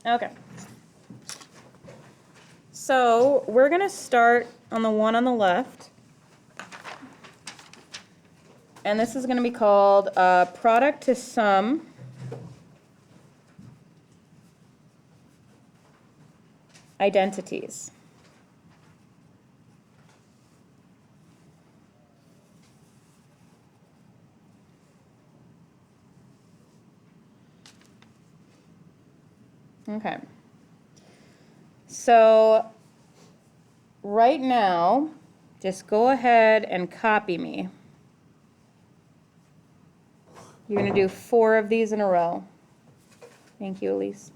Okay. So we're going to start on the one on the left. And this is going to be called product to sum identities. Okay. So right now, just go ahead and copy me. You're going to do 4 of these in a row. Thank you, Elise.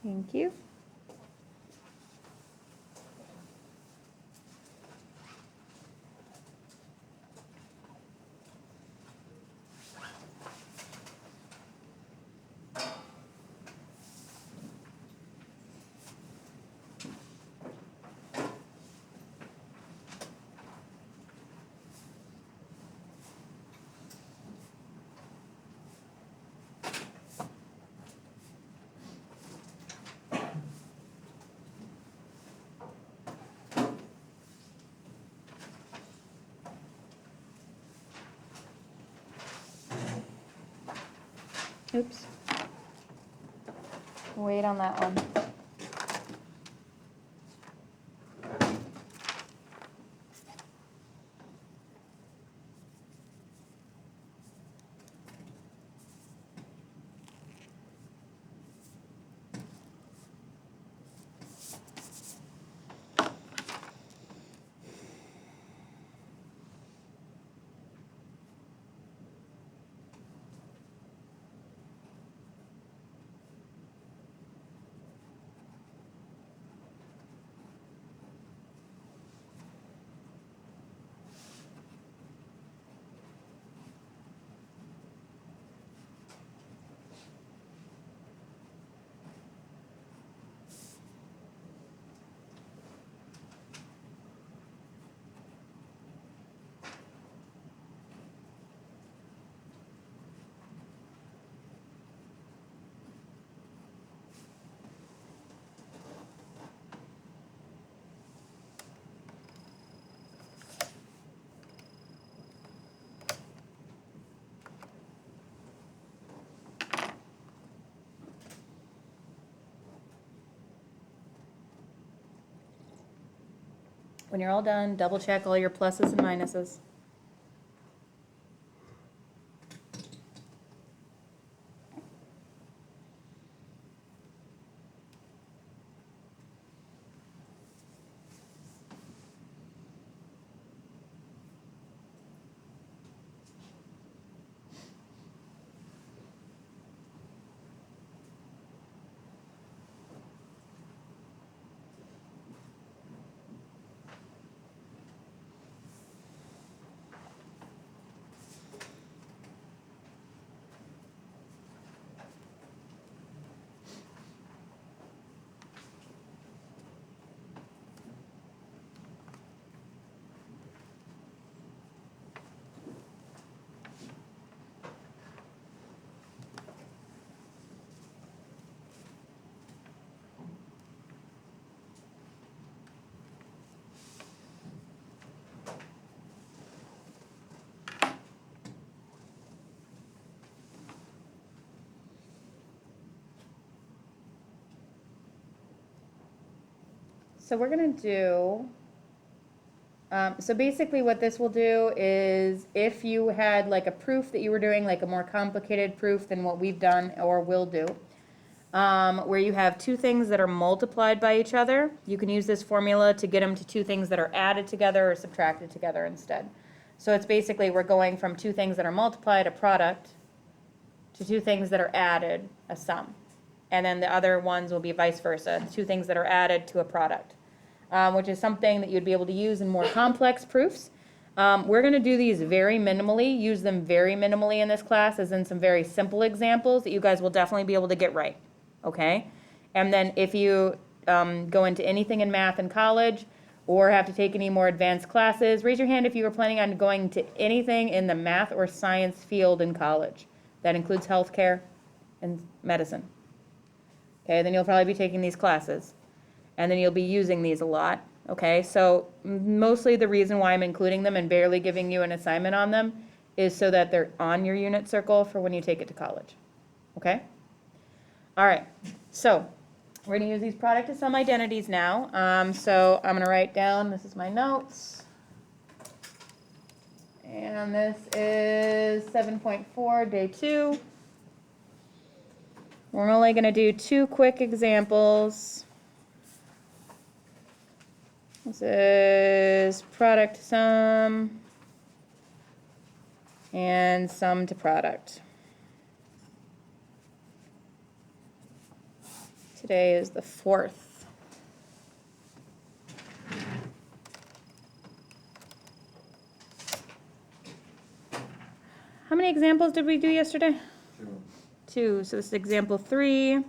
Thank you. Oops. Wait on that one. When you're all done, double check all your pluses and minuses. So we're going to do, so basically what this will do is if you had like a proof that you were doing, like a more complicated proof than what we've done or will do, where you have 2 things that are multiplied by each other, you can use this formula to get them to 2 things that are added together or subtracted together instead. So it's basically we're going from 2 things that are multiplied, a product, to 2 things that are added, a sum. And then the other ones will be vice versa, 2 things that are added to a product. Which is something that you'd be able to use in more complex proofs. We're going to do these very minimally, use them very minimally in this class, as in some very simple examples that you guys will definitely be able to get right, okay? And then if you go into anything in math in college, or have to take any more advanced classes. Raise your hand if you are planning on going to anything in the math or science field in college. That includes healthcare and medicine. Okay, then you'll probably be taking these classes, and then you'll be using these a lot. Okay, so mostly the reason why I'm including them and barely giving you an assignment on them is so that they're on your unit circle for when you take it to college. Okay? All right, so we're going to use these product to sum identities now. So I'm going to write down, this is my notes. And this is 7.4, day 2. We're only going to do 2 quick examples. This is product to sum and sum to product. Today is the 4th. How many examples did we do yesterday? 2. So this is example 3.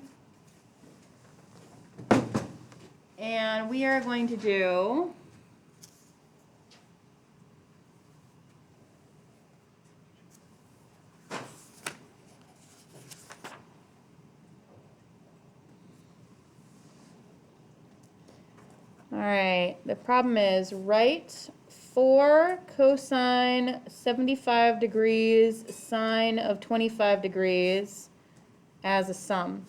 And we are going to do all right, the problem is write 4 cosine 75 degrees sine of 25 degrees as a sum.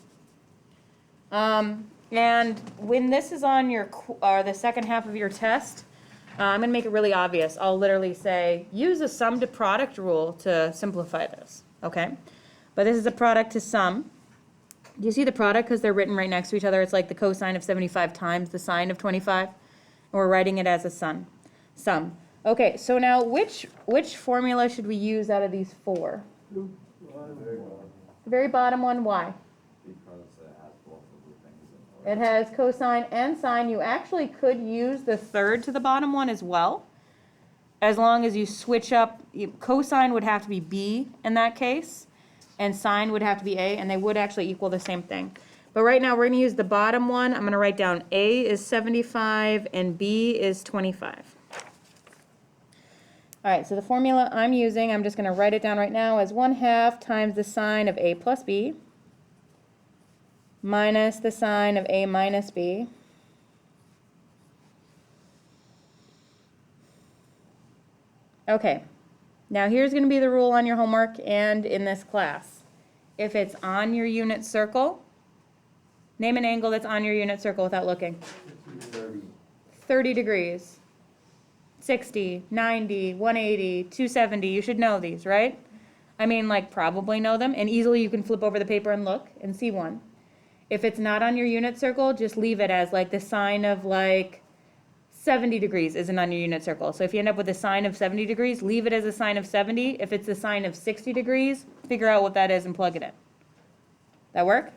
And when this is on your the second half of your test, I'm going to make it really obvious. I'll literally say, use a sum to product rule to simplify this, okay? But this is a product to sum. Do you see the product because they're written right next to each other? It's like the cosine of 75 times the sine of 25. And we're writing it as a sum. Okay, so now which formula should we use out of these 4? The very bottom one, why? Because it has both of the things in It has cosine and sine. You actually could use the third to the bottom one as well, as long as you switch up. Cosine would have to be B in that case, and sine would have to be A, and they would actually equal the same thing. But right now we're going to use the bottom one. I'm going to write down A is 75 and B is 25. All right, so the formula I'm using, I'm just going to write it down right now as 1/2 times the sine of A plus B minus the sine of A minus B Okay, now here's going to be the rule on your homework and in this class. If it's on your unit circle, name an angle that's on your unit circle without looking. 30 degrees. 60, 90, 180, 270, you should know these, right? I mean, like, probably know them, and easily you can flip over the paper and look and see one. If it's not on your unit circle, just leave it as, like, the sine of, like, 70 degrees isn't on your unit circle. So if you end up with a sine of 70 degrees, leave it as a sine of 70. If it's a sine of 60 degrees, figure out what that is and plug it in. That work?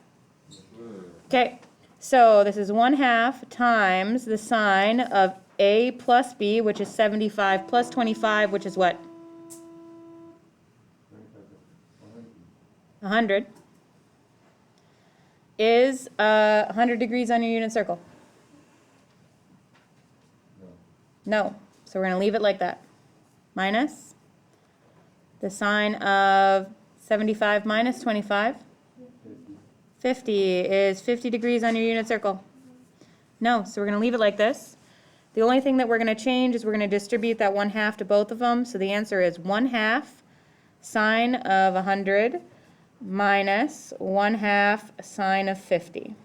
Okay, so this is 1/2 times the sine of A plus B, which is 75, plus 25, which is what? 100. Is 100 degrees on your unit circle? No. So we're going to leave it like that. Minus the sine of 75 minus 25. 50 is 50 degrees on your unit circle. No, so we're going to leave it like this. The only thing that we're going to change is we're going to distribute that 1/2 to both of them. So the answer is 1/2 sine of 100 minus 1/2 sine of 50.